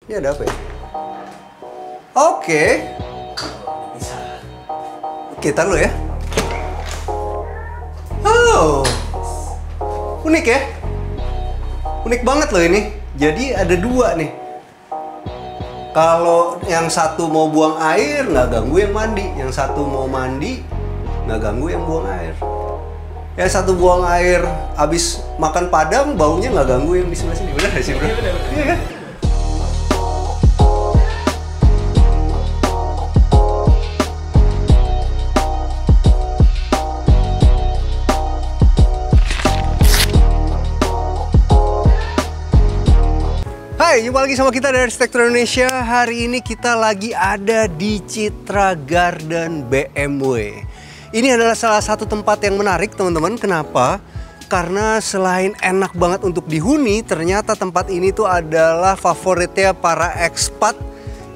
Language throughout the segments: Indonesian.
Ini ada apa ya? Oke. Oke, taruh ya. Oh, unik ya? Unik banget loh ini. Jadi ada dua nih. Kalau yang satu mau buang air, nggak ganggu yang mandi. Yang satu mau mandi, nggak ganggu yang buang air. Yang satu buang air habis makan padang, baunya nggak ganggu yang di sebelah sini. Bener nggak sih, bro? Iya kan? Hai, jumpa lagi sama kita dari Arsitektur Indonesia. Hari ini kita lagi ada di Citra Garden BMW. Ini adalah salah satu tempat yang menarik, teman-teman. Kenapa? Karena selain enak banget untuk dihuni, ternyata tempat ini tuh adalah favoritnya para ekspat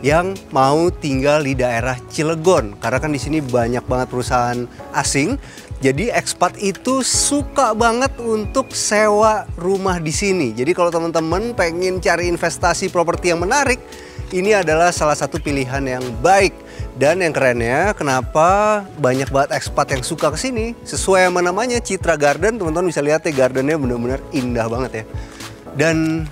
yang mau tinggal di daerah Cilegon. Karena kan di sini banyak banget perusahaan asing. Jadi ekspat itu suka banget untuk sewa rumah di sini. Jadi kalau teman-teman pengen cari investasi properti yang menarik, ini adalah salah satu pilihan yang baik. Dan yang kerennya, kenapa banyak banget ekspat yang suka ke sini? Sesuai sama namanya Citra Garden, teman-teman bisa lihat ya, gardennya benar-benar indah banget ya. Dan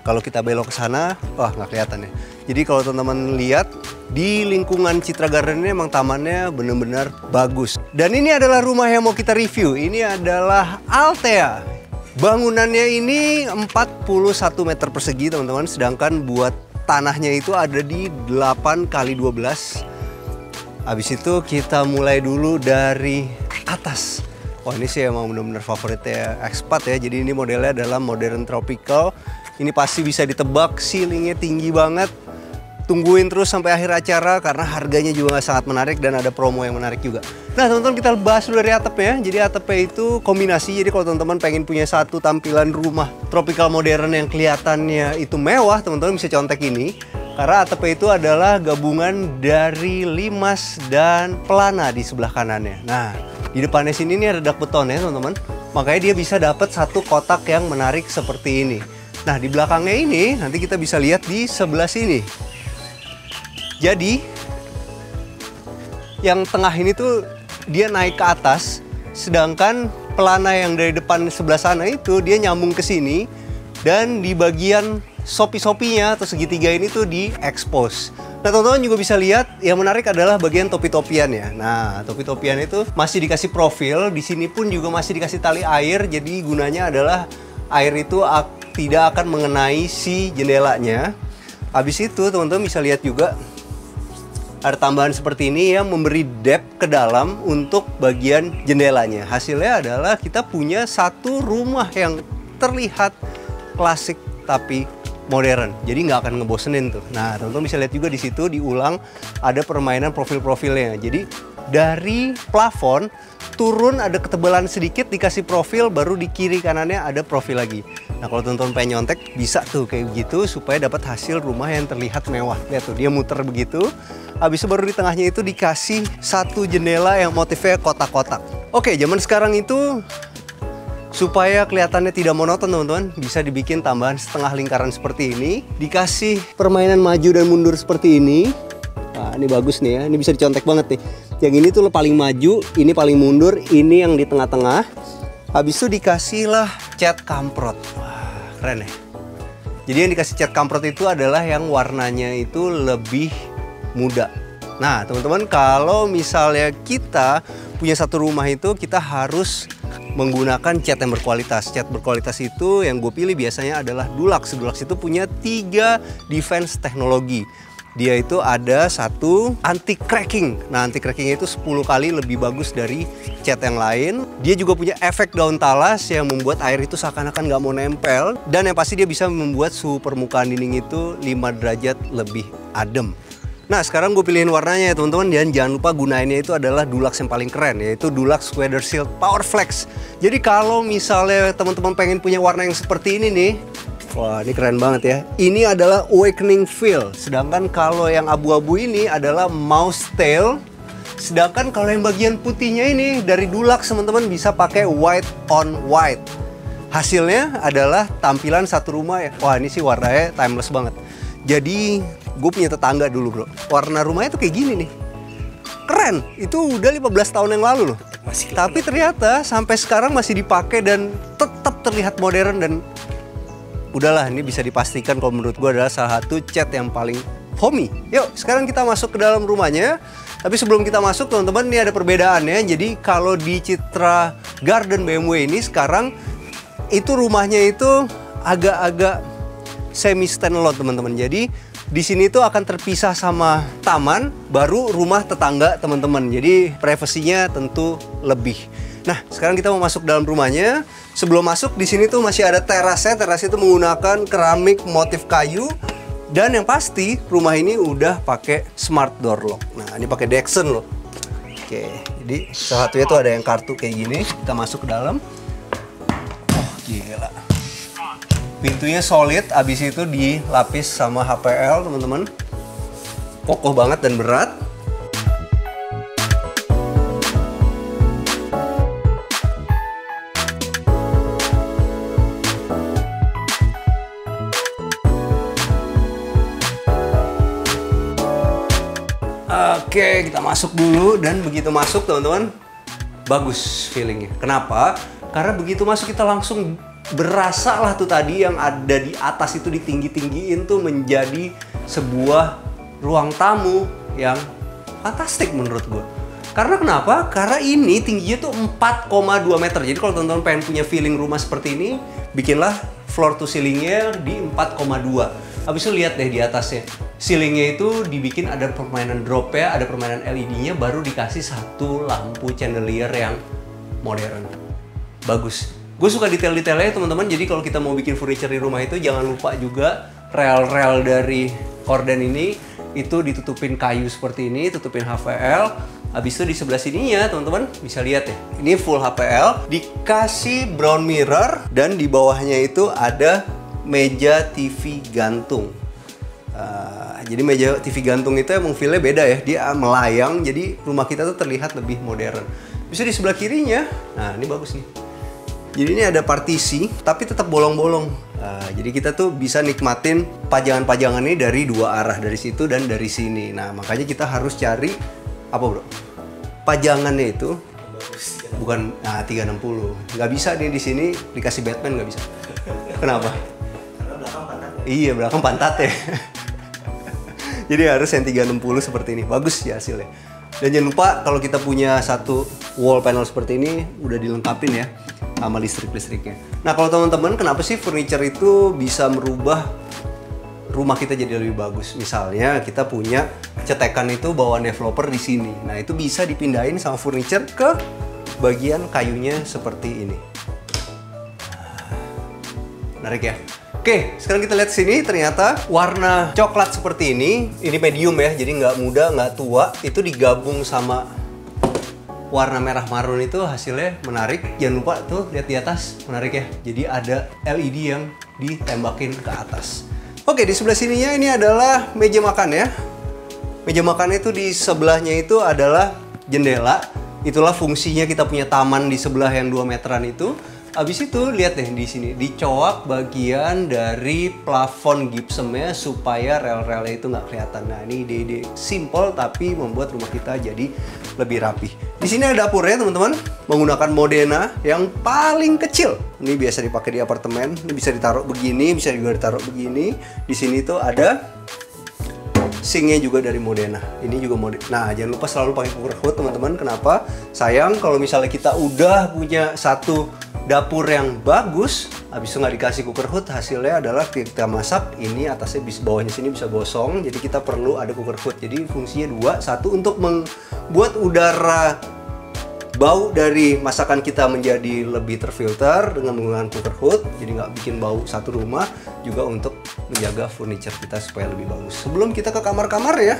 kalau kita belok ke sana, wah nggak kelihatan ya. Jadi kalau teman-teman lihat, di lingkungan Citra Garden ini emang tamannya benar-benar bagus. Dan ini adalah rumah yang mau kita review. Ini adalah Altea. Bangunannya ini 41 meter persegi, teman-teman. Sedangkan buat tanahnya itu ada di 8 kali 12. Habis itu kita mulai dulu dari atas. Wah, ini sih emang benar-benar favoritnya ekspat ya. Jadi ini modelnya adalah modern tropical. Ini pasti bisa ditebak, ceilingnya tinggi banget. Tungguin terus sampai akhir acara karena harganya juga sangat menarik dan ada promo yang menarik juga. Nah, teman-teman, kita bahas dulu dari atap ya. Jadi atapnya itu kombinasi. Jadi kalau teman-teman pengen punya satu tampilan rumah tropical modern yang kelihatannya itu mewah, teman-teman bisa contek ini. Karena atapnya itu adalah gabungan dari limas dan pelana di sebelah kanannya. Nah, di depannya sini nih ada dak beton ya, teman-teman. Makanya dia bisa dapat satu kotak yang menarik seperti ini. Nah, di belakangnya ini nanti kita bisa lihat di sebelah sini. Jadi yang tengah ini tuh dia naik ke atas, sedangkan pelana yang dari depan sebelah sana itu dia nyambung ke sini, dan di bagian sopi-sopinya atau segitiga ini tuh di-expose. Nah, teman-teman juga bisa lihat yang menarik adalah bagian topi-topian ya. Nah, topi-topian itu masih dikasih profil, di sini pun juga masih dikasih tali air, jadi gunanya adalah air itu tidak akan mengenai si jendelanya. Habis itu teman-teman bisa lihat juga ada tambahan seperti ini yang memberi depth ke dalam untuk bagian jendelanya. Hasilnya adalah kita punya satu rumah yang terlihat klasik tapi modern. Jadi nggak akan ngebosenin tuh. Nah, teman-teman bisa lihat juga di situ diulang ada permainan profil-profilnya. Jadi dari plafon turun ada ketebalan sedikit, dikasih profil, baru di kiri kanannya ada profil lagi. Nah, kalau teman-teman pengen nyontek bisa tuh kayak begitu supaya dapat hasil rumah yang terlihat mewah. Lihat tuh, dia muter begitu. Habis itu baru di tengahnya itu dikasih satu jendela yang motifnya kotak-kotak. Oke, zaman sekarang itu supaya kelihatannya tidak monoton, teman-teman, bisa dibikin tambahan setengah lingkaran seperti ini. Dikasih permainan maju dan mundur seperti ini. Nah, ini bagus nih ya, ini bisa dicontek banget nih. Yang ini tuh paling maju, ini paling mundur, ini yang di tengah-tengah. Habis itu dikasihlah cat kamprot. Wah, keren ya. Jadi yang dikasih cat kamprot itu adalah yang warnanya itu lebih muda. Nah, teman-teman, kalau misalnya kita punya satu rumah itu, kita harus menggunakan cat yang berkualitas. Cat berkualitas itu yang gue pilih biasanya adalah Dulux. Dulux itu punya 3 defense teknologi. Dia itu ada satu anti cracking. Nah, anti crackingnya itu 10 kali lebih bagus dari cat yang lain. Dia juga punya efek daun talas yang membuat air itu seakan-akan nggak mau nempel. Dan yang pasti dia bisa membuat suhu permukaan dinding itu 5 derajat lebih adem. Nah, sekarang gue pilihin warnanya ya, teman-teman. Dan jangan lupa gunainnya itu adalah Dulux yang paling keren, yaitu Dulux Weather Shield Power Flex. Jadi kalau misalnya teman-teman pengen punya warna yang seperti ini nih, wah, ini keren banget ya. Ini adalah Awakening Feel. Sedangkan kalau yang abu-abu ini adalah Mouse Tail. Sedangkan kalau yang bagian putihnya ini dari Dulux, teman-teman bisa pakai white on white. Hasilnya adalah tampilan satu rumah ya. Wah, ini sih warnanya timeless banget. Jadi gue punya tetangga dulu bro, warna rumahnya tuh kayak gini nih. Keren, itu udah 15 tahun yang lalu loh. Tapi ternyata sampai sekarang masih dipakai dan tetap terlihat modern. Dan udahlah, ini bisa dipastikan kalau menurut gue adalah salah satu cat yang paling homey. Yuk sekarang kita masuk ke dalam rumahnya. Tapi sebelum kita masuk teman-teman, ini ada perbedaannya. Jadi kalau di Citra Garden BMW ini sekarang itu rumahnya itu agak-agak semi standalone teman-teman. Jadi di sini tuh akan terpisah sama taman, baru rumah tetangga teman-teman. Jadi privasinya tentu lebih. Nah, sekarang kita mau masuk dalam rumahnya. Sebelum masuk, di sini tuh masih ada terasnya. Teras itu menggunakan keramik motif kayu. Dan yang pasti, rumah ini udah pakai smart door lock. Nah, ini pakai Dexon loh. Oke, jadi salah satunya tuh ada yang kartu kayak gini. Kita masuk ke dalam. Oh, gila. Pintunya solid, abis itu dilapis sama HPL teman-teman. Kokoh banget dan berat. Oke, kita masuk dulu. Dan begitu masuk teman-teman, bagus feelingnya. Kenapa? Karena begitu masuk kita langsung berasa lah tuh tadi yang ada di atas itu ditinggi-tinggiin tuh menjadi sebuah ruang tamu yang fantastik menurut gue. Karena kenapa? Karena ini tingginya tuh 4,2 meter. Jadi kalau teman-teman pengen punya feeling rumah seperti ini, bikinlah floor to ceilingnya di 4,2. Habis itu lihat deh di atasnya. Ceilingnya itu dibikin ada permainan drop ya, ada permainan LED-nya, baru dikasih satu lampu chandelier yang modern. Bagus. Gue suka detail-detailnya teman-teman. Jadi kalau kita mau bikin furniture di rumah itu jangan lupa juga rel-rel dari korden ini itu ditutupin kayu seperti ini, tutupin HPL. Habis itu di sebelah sininya teman-teman bisa lihat ya. Ini full HPL, dikasih brown mirror dan di bawahnya itu ada meja TV gantung. Jadi meja TV gantung itu emang feel-nya beda ya. Dia melayang, jadi rumah kita tuh terlihat lebih modern. Bisa di sebelah kirinya, nah ini bagus nih. Jadi ini ada partisi, tapi tetap bolong-bolong. Jadi kita tuh bisa nikmatin pajangan-pajangan ini dari dua arah, dari situ dan dari sini. Nah makanya kita harus cari apa bro? Pajangannya itu bukan 360. Nggak bisa nih di sini dikasih Batman, nggak bisa. Kenapa? Karena belakang pantat. Iya belakang pantat ya. Jadi harus yang 360 seperti ini. Bagus ya hasilnya. Dan jangan lupa kalau kita punya satu wall panel seperti ini udah dilengkapin ya sama listrik-listriknya. Nah kalau teman-teman, kenapa sih furniture itu bisa merubah rumah kita jadi lebih bagus? Misalnya kita punya cetekan itu bawaan developer di sini. Nah itu bisa dipindahin sama furniture ke bagian kayunya seperti ini. Menarik ya? Oke, sekarang kita lihat sini. Ternyata warna coklat seperti ini medium ya, jadi nggak muda, nggak tua. Itu digabung sama warna merah marun itu hasilnya menarik. Jangan lupa tuh lihat di atas, menarik ya. Jadi ada LED yang ditembakin ke atas. Oke, di sebelah sininya ini adalah meja makan ya. Meja makan itu di sebelahnya itu adalah jendela. Itulah fungsinya kita punya taman di sebelah yang 2 meteran itu. Habis itu lihat deh di sini dicoak bagian dari plafon gypsumnya supaya rel-relnya itu nggak kelihatan. Nah ini ide-ide simple tapi membuat rumah kita jadi lebih rapi. Di sini ada dapurnya teman-teman, menggunakan Modena yang paling kecil. Ini biasa dipakai di apartemen. Ini bisa ditaruh begini, bisa juga ditaruh begini. Di sini tuh ada sinknya juga dari Modena. Ini juga Modena. Nah jangan lupa selalu pakai cooker hood teman-teman. Kenapa? Sayang kalau misalnya kita udah punya satu dapur yang bagus, habis itu nggak dikasih cooker hood, hasilnya adalah kita masak, ini atasnya bisa, bawahnya sini bisa gosong. Jadi kita perlu ada cooker hood. Jadi fungsinya dua, satu untuk membuat udara bau dari masakan kita menjadi lebih terfilter dengan menggunakan cooker hood, jadi nggak bikin bau satu rumah. Juga untuk menjaga furniture kita supaya lebih bagus. Sebelum kita ke kamar-kamar ya,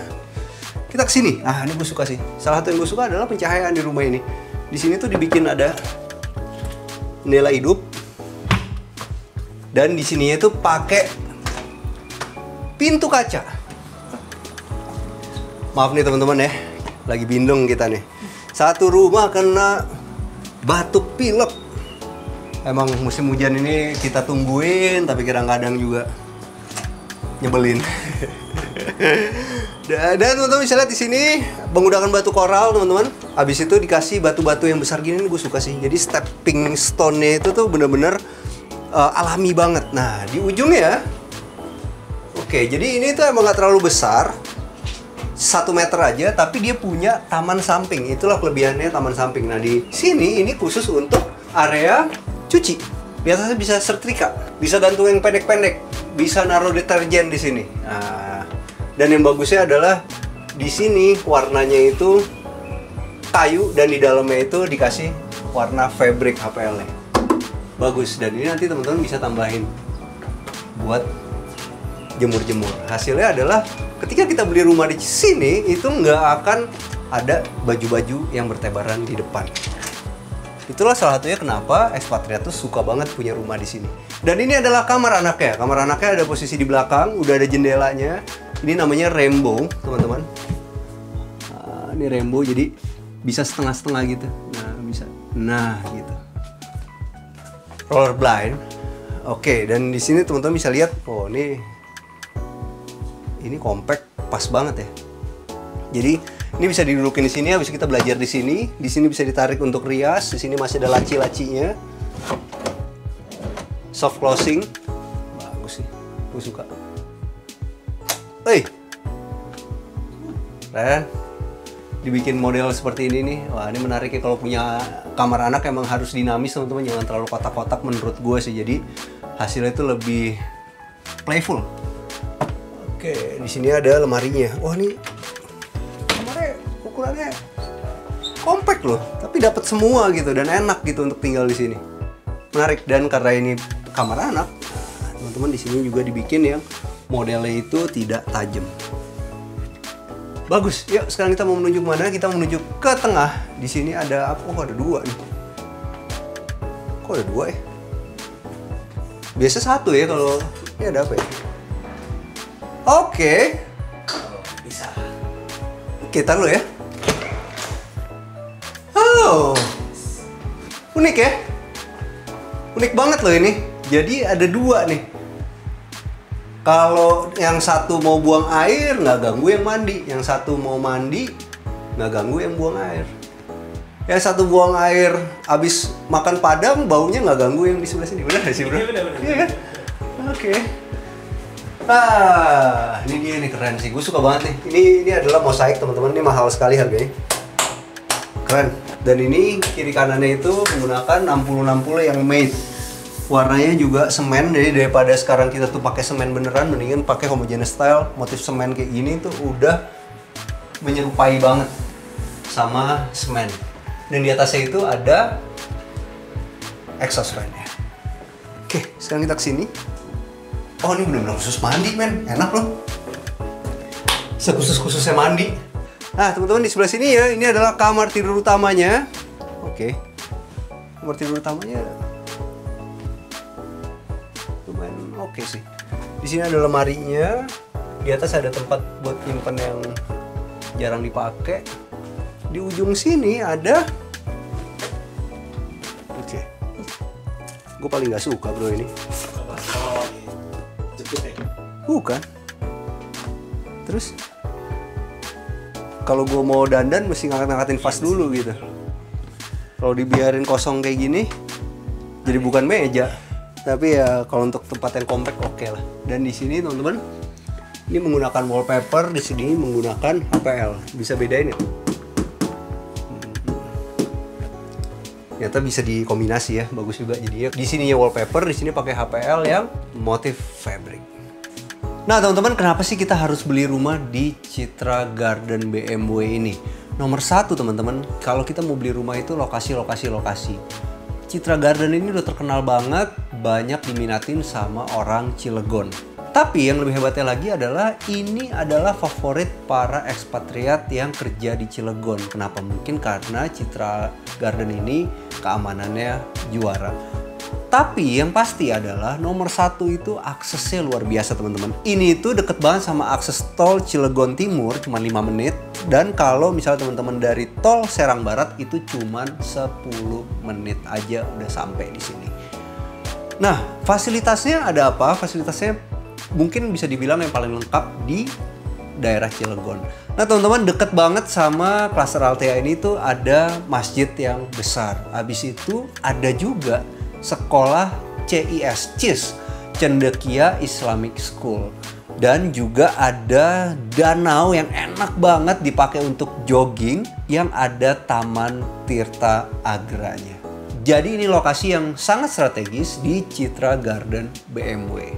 kita kesini. Nah ini gue suka sih. Salah satu yang gue suka adalah pencahayaan di rumah ini. Di sini tuh dibikin ada jendela hidup, dan di sininya itu pakai pintu kaca. Maaf nih teman-teman ya, lagi bindeng kita nih. Satu rumah kena batuk pilek. Emang musim hujan ini kita tungguin, tapi kadang-kadang juga nyebelin. Dan teman-teman bisa lihat di sini menggunakan batu koral teman-teman. Habis itu dikasih batu-batu yang besar gini, gue suka sih. Jadi stepping stone-nya itu tuh bener-bener alami banget. Nah di ujungnya, oke, jadi ini tuh emang gak terlalu besar, 1 meter aja, tapi dia punya taman samping. Itulah kelebihannya taman samping. Nah di sini ini khusus untuk area cuci. Biasanya bisa setrika, bisa gantung yang pendek-pendek, bisa naruh deterjen di sini. Nah, dan yang bagusnya adalah di sini warnanya itu kayu dan di dalamnya itu dikasih warna fabric HPL-nya. Bagus, dan ini nanti teman-teman bisa tambahin buat jemur-jemur. Hasilnya adalah ketika kita beli rumah di sini itu nggak akan ada baju-baju yang bertebaran di depan. Itulah salah satunya kenapa ekspatriat tuh suka banget punya rumah di sini. Dan ini adalah kamar anaknya. Kamar anaknya ada posisi di belakang, udah ada jendelanya. Ini namanya rainbow, teman-teman. Nah, ini rainbow, jadi bisa setengah-setengah gitu. Nah, bisa. Nah, gitu. Roller blind. Oke, dan di sini teman-teman bisa lihat, oh ini compact, pas banget ya. Jadi ini bisa didudukin di sini, habis kita belajar di sini. Di sini bisa ditarik untuk rias. Di sini masih ada laci-lacinya. Soft closing. Bagus sih, gue suka. Keren. Dibikin model seperti ini nih. Wah, ini menarik ya, kalau punya kamar anak emang harus dinamis teman-teman, jangan terlalu kotak-kotak menurut gue sih. Jadi hasilnya itu lebih playful. Oke, di sini ada lemarinya. Wah, ini kamarnya ukurannya compact loh, tapi dapat semua gitu dan enak gitu untuk tinggal di sini. Menarik, dan karena ini kamar anak, teman-teman di sini juga dibikin yang modelnya itu tidak tajam. Bagus. Yuk, sekarang kita mau menuju mana? Kita menuju ke tengah. Di sini ada apa? Oh, ada 2 nih. Kok ada 2 ya? Biasa 1 ya kalau ini ada apa ya? Oke. Bisa. Kita lo ya. Oh. Unik ya? Unik banget loh ini. Jadi ada 2 nih. Kalau yang satu mau buang air, nggak ganggu yang mandi. Yang satu mau mandi, nggak ganggu yang buang air. Yang satu buang air, habis makan padang, baunya nggak ganggu yang di sebelah sini. Benar nggak sih, bro? Iya kan? Oke. Ah, ini dia nih, keren sih. Gue suka banget nih. Ini adalah mosaik teman-teman. Ini mahal sekali harganya. Keren. Dan ini kiri kanannya itu menggunakan 60-60 yang made. Warnanya juga semen, jadi daripada sekarang kita tuh pakai semen beneran, mendingan pakai homogeneous style. Motif semen kayak gini tuh udah menyerupai banget sama semen. Dan di atasnya itu ada exhaust fan-nya. Oke, sekarang kita kesini. Oh, ini bener-bener khusus mandi, men. Enak loh. Sekhusus-khususnya mandi. Nah, teman-teman di sebelah sini ya, ini adalah kamar tidur utamanya. Oke. Kamar tidur utamanya lumayan oke sih. Di sini ada lemarinya. Di atas ada tempat buat nyimpen yang jarang dipakai. Di ujung sini ada. Oke. Gue paling nggak suka bro ini. Bukan. Terus kalau gue mau dandan mesti ngangkat-ngangkatin vas dulu gitu. Kalau dibiarin kosong kayak gini, jadi bukan meja. Tapi ya kalau untuk tempat yang compact oke lah. Dan di sini teman-teman, ini menggunakan wallpaper, di sini menggunakan HPL. Bisa bedain ya? Ternyata bisa dikombinasi ya, bagus juga. Jadi di sininya wallpaper, di sini pakai HPL yang motif fabric. Nah teman-teman, kenapa sih kita harus beli rumah di Citra Garden BMW ini? Nomor 1 teman-teman, kalau kita mau beli rumah itu lokasi. Citra Garden ini udah terkenal banget, banyak diminatin sama orang Cilegon. Tapi yang lebih hebatnya lagi adalah ini adalah favorit para ekspatriat yang kerja di Cilegon. Kenapa? Mungkin karena Citra Garden ini keamanannya juara. Tapi yang pasti adalah nomor 1 itu aksesnya luar biasa teman-teman. Ini itu deket banget sama akses tol Cilegon Timur, cuma 5 menit. Dan kalau misalnya teman-teman dari tol Serang Barat itu cuma 10 menit aja udah sampai di sini. Nah, fasilitasnya ada apa? Fasilitasnya mungkin bisa dibilang yang paling lengkap di daerah Cilegon. Nah teman-teman, deket banget sama Klaster Althea ini tuh ada masjid yang besar. Habis itu ada juga sekolah CIS, Cendekia Islamic School. Dan juga ada danau yang enak banget dipakai untuk jogging yang ada Taman Tirta Agranya. Jadi ini lokasi yang sangat strategis di Citra Garden BMW.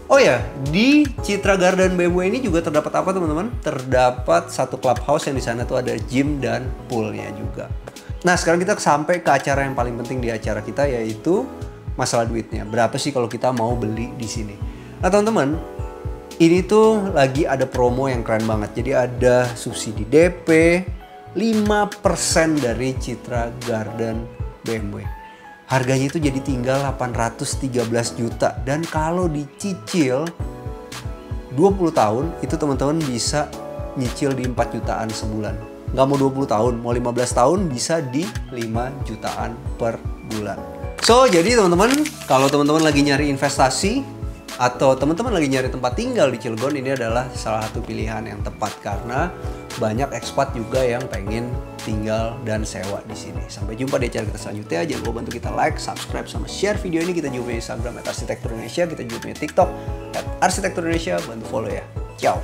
Oh ya, di Citra Garden BMW ini juga terdapat apa teman-teman? Terdapat satu clubhouse yang di sana tuh ada gym dan poolnya juga. Nah sekarang kita sampai ke acara yang paling penting di acara kita, yaitu masalah duitnya. Berapa sih kalau kita mau beli di sini? Nah teman-teman, ini tuh lagi ada promo yang keren banget. Jadi ada subsidi DP 5% dari Citra Garden BMW. Harganya itu jadi tinggal 813 juta. Dan kalau dicicil 20 tahun, itu teman-teman bisa nyicil di 4 jutaan sebulan. Nggak mau 20 tahun, mau 15 tahun bisa di 5 jutaan per bulan. So, jadi teman-teman, kalau teman-teman lagi nyari investasi atau teman-teman lagi nyari tempat tinggal di Cilegon, ini adalah salah satu pilihan yang tepat karena banyak ekspat juga yang pengen tinggal dan sewa di sini. Sampai jumpa di acara kita selanjutnya. Jangan lupa bantu kita like, subscribe, sama share video ini. Kita juga punya Instagram @arsitektur Indonesia, kita juga punya TikTok @arsitektur Indonesia. Bantu follow ya. Ciao.